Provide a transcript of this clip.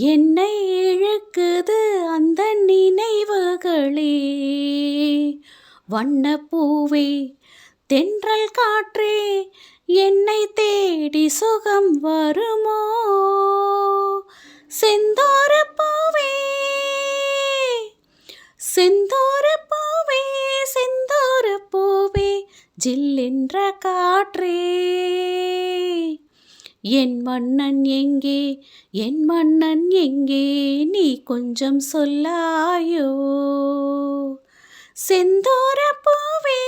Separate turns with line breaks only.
என்னை இழுக்குது அந்த நினைவுகளே. வண்ணப்பூவே தென்றல் காற்றே என்னை தேடி சுகம் வருமோ. செந்தூரப்பூவே செந்தூரப்பூவே செந்தூரப்பூவே ஜில்லென்ற காற்றே. என் மன்னன் எங்கே என் மன்னன் எங்கே நீ கொஞ்சம் சொல்லாயோ. செந்தூரப்பூவே